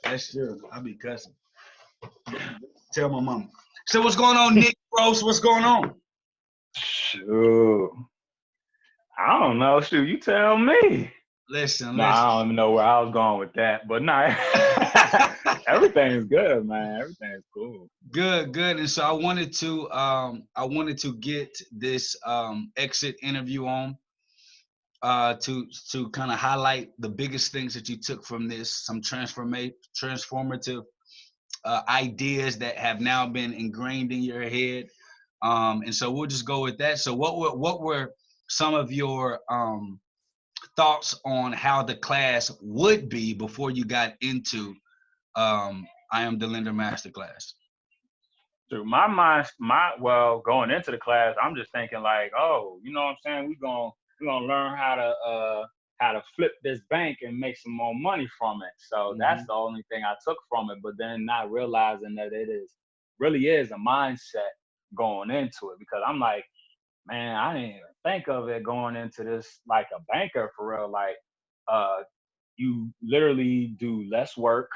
That's true. I be cussing. Tell my mama. So what's going on, Nick Rose? What's going on? Shoot. I don't know. Shoot, you tell me. Listen. I don't even know where I was going with that. But nah, everything's good, man. Everything's cool. Good. And so I wanted to get this exit interview on to kind of highlight the biggest things that you took from this, some transformative ideas that have now been ingrained in your head. And so we'll just go with that. So what were some of your thoughts on how the class would be before you got into I Am the Lender Masterclass? Through my mind, going into the class, I'm just thinking like, oh, you know what I'm saying? We're gonna learn how to flip this bank and make some more money from it. So that's the only thing I took from it. But then not realizing that really is a mindset going into it, because I'm like, man, I didn't even think of it going into this like a banker for real. Like, you literally do less work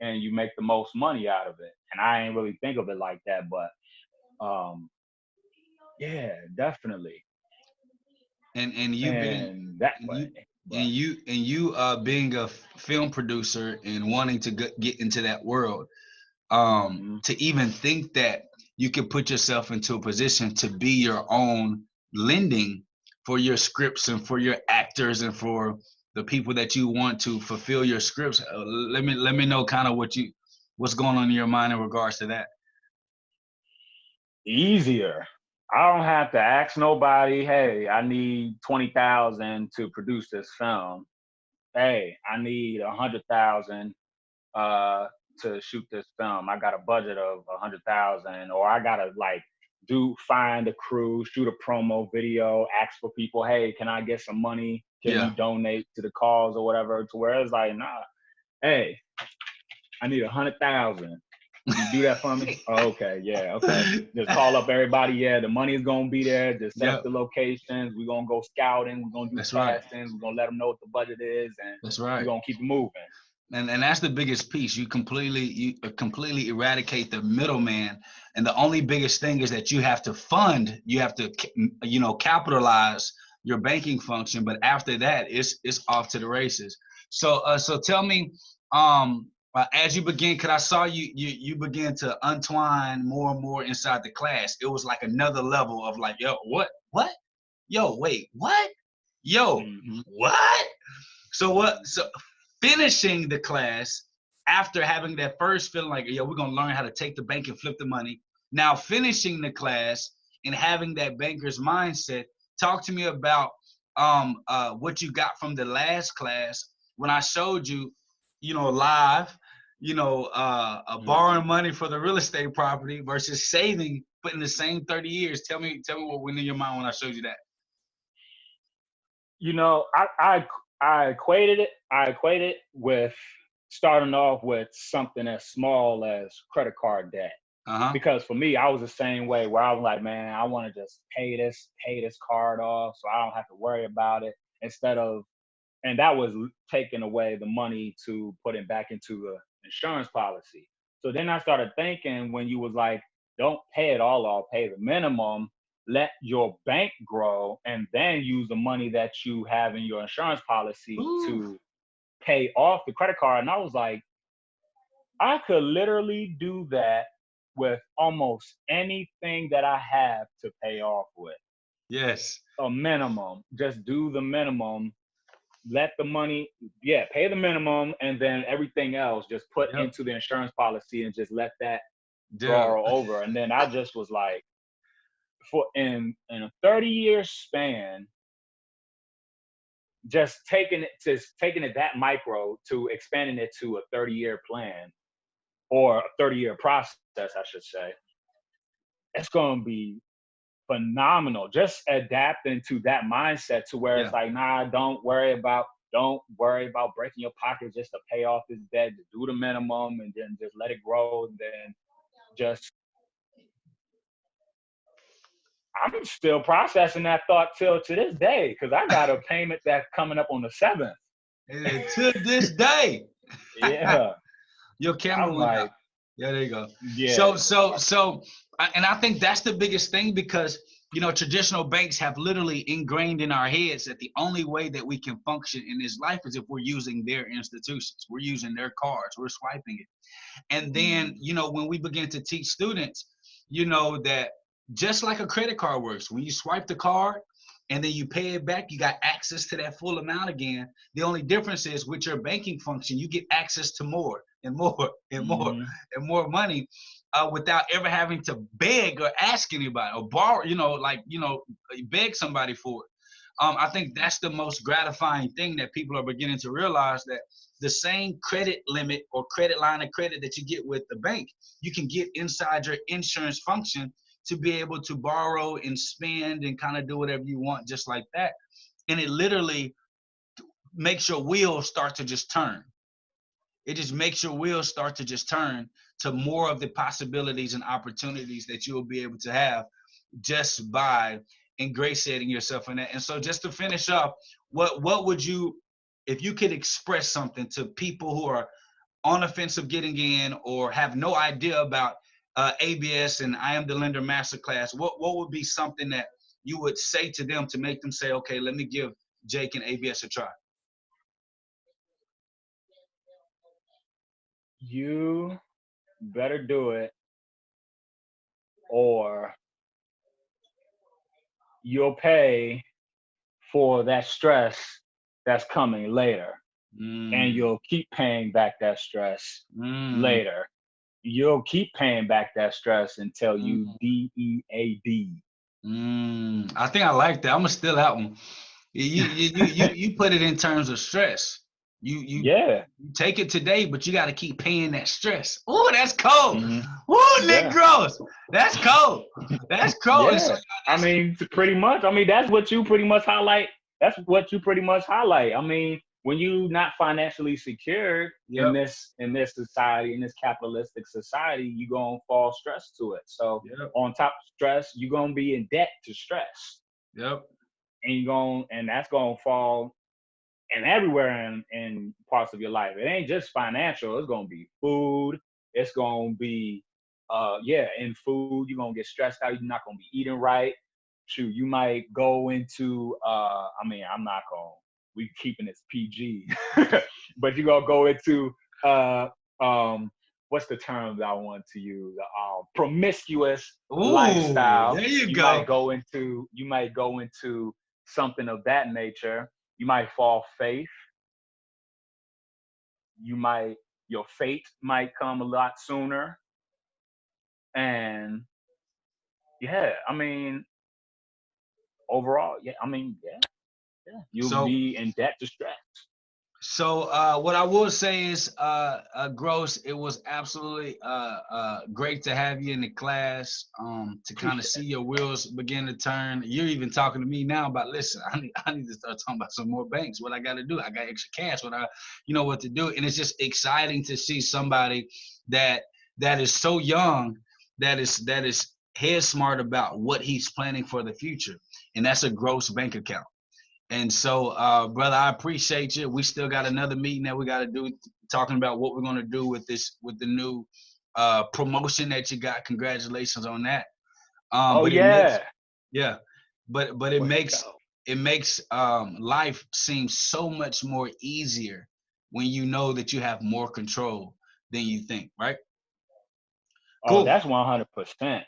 and you make the most money out of it. And I ain't really think of it like that, but yeah, definitely. And you being that way. And you being a film producer and wanting to get into that world, to even think that you can put yourself into a position to be your own lending for your scripts and for your actors and for the people that you want to fulfill your scripts. Let me know kind of what's going on in your mind in regards to that. Easier. I don't have to ask nobody, hey, I need 20,000 to produce this film. Hey, I need 100,000 to shoot this film. I got a budget of 100,000, or I gotta find a crew, shoot a promo video, ask for people, hey, can I get some money? Can you donate to the cause or whatever? To where it's like, nah, hey, I need 100,000. You do that for me? Oh, okay, yeah, okay. Just call up everybody. Yeah, the money is gonna be there. Just set up the locations. We're gonna go scouting. We're gonna do castings. We're gonna let them know what the budget is, and we're gonna keep it moving. And that's the biggest piece. You completely eradicate the middleman, and the only biggest thing is that you have to fund. You have to capitalize your banking function. But after that, it's off to the races. So tell me. As you begin, because I saw you begin to untwine more and more inside the class. It was like another level of like, yo, what? Yo, wait, what? Yo, what? So finishing the class after having that first feeling like, yo, we're gonna learn how to take the bank and flip the money. Now finishing the class and having that banker's mindset. Talk to me about what you got from the last class when I showed you, live, borrowing money for the real estate property versus saving, but in the same 30 years. Tell me what went in your mind when I showed you that. I equated it with starting off with something as small as credit card debt. Because for me, I was the same way, where I was like, man, I want to just pay this card off so I don't have to worry about it, and that was taking away the money to put it back into an insurance policy. So then I started thinking, when you was like, don't pay it all off, pay the minimum, let your bank grow, and then use the money that you have in your insurance policy to pay off the credit card. And I was like, I could literally do that with almost anything that I have to pay off with. Yes. A minimum. Just do the minimum. Let the money, pay the minimum, and then everything else just put into the insurance policy and just let that borrow over. And then I just was like, in a 30-year span, just taking it that micro to expanding it to a 30-year plan, or a 30-year process, I should say, it's going to be phenomenal. Just adapting to that mindset, to where it's like, nah, don't worry about breaking your pocket just to pay off this debt. Just do the minimum and then just let it grow. And then I'm still processing that thought to this day, because I got a payment that's coming up on the 7th. To this day. Yeah. Your camera I'm went out. like, Yeah, there you go. yeah. And I think that's the biggest thing because, you know, traditional banks have literally ingrained in our heads that the only way that we can function in this life is if we're using their institutions. We're using their cards. We're swiping it. And then, you know, when we begin to teach students, you know, that just like a credit card works, when you swipe the card and then you pay it back, you got access to that full amount again. The only difference is with your banking function, you get access to more and more and more and more money without ever having to beg or ask anybody or borrow, you know, like, you know, beg somebody for it. I think that's the most gratifying thing that people are beginning to realize, that the same credit limit or credit line of credit that you get with the bank, you can get inside your insurance function to be able to borrow and spend and kind of do whatever you want just like that. And it literally makes your wheels start to just turn. It just makes your wheels start to just turn to more of the possibilities and opportunities that you'll be able to have just by ingratiating yourself in that. And so just to finish up, what would you, if you could express something to people who are on the fence of getting in or have no idea about ABS and I Am the Lender Masterclass, what would be something that you would say to them to make them say, okay, let me give Jake and ABS a try? You better do it, or you'll pay for that stress that's coming later. And you'll keep paying back that stress later. You'll keep paying back that stress until you DEAD. I think I like that. I'm gonna steal that one. You put it in terms of stress. You take it today, but you got to keep paying that stress. Oh, that's cold. Nick Gross. That's cold. That's cold. Yeah. So, I mean, pretty much. I mean, that's what you pretty much highlight. That's what you pretty much highlight. I mean, when you not financially secured in this society, in this capitalistic society, you're gonna fall stress to it. So on top of stress, you're gonna be in debt to stress. And that's gonna fall and everywhere in parts of your life. It ain't just financial. It's gonna be food. It's gonna be in food, you're gonna get stressed out. You're not gonna be eating right. Shoot, you might go into we keeping this PG, but you're gonna go into what's the term that I want to use? Promiscuous lifestyle. There you go. You might go into something of that nature. You might fall faith. Your fate might come a lot sooner. And overall, you'll be in debt to stress. So what I will say is, Gross, it was absolutely great to have you in the class, to kind of see your wheels begin to turn. You're even talking to me now about, listen, I need to start talking about some more banks. What I got to do? I got extra cash. You know what to do. And it's just exciting to see somebody that is so young, that is head smart about what he's planning for the future. And that's a Gross bank account. And so, brother, I appreciate you. We still got another meeting that we got to do, talking about what we're going to do with the new promotion that you got. Congratulations on that. But it makes life seem so much more easier when you know that you have more control than you think, right? Cool. That's 100%.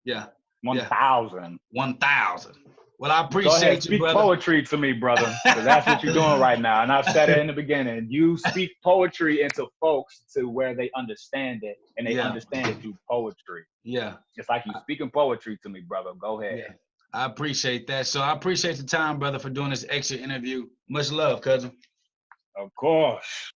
Yeah. 1,000. 1,000. Well, I appreciate you, brother. Speak poetry to me, brother, because that's what you're doing right now. And I've said it in the beginning. You speak poetry into folks to where they understand it, and they understand it through poetry. Yeah. It's like you speaking poetry to me, brother. Go ahead. Yeah. I appreciate that. So I appreciate the time, brother, for doing this extra interview. Much love, cousin. Of course.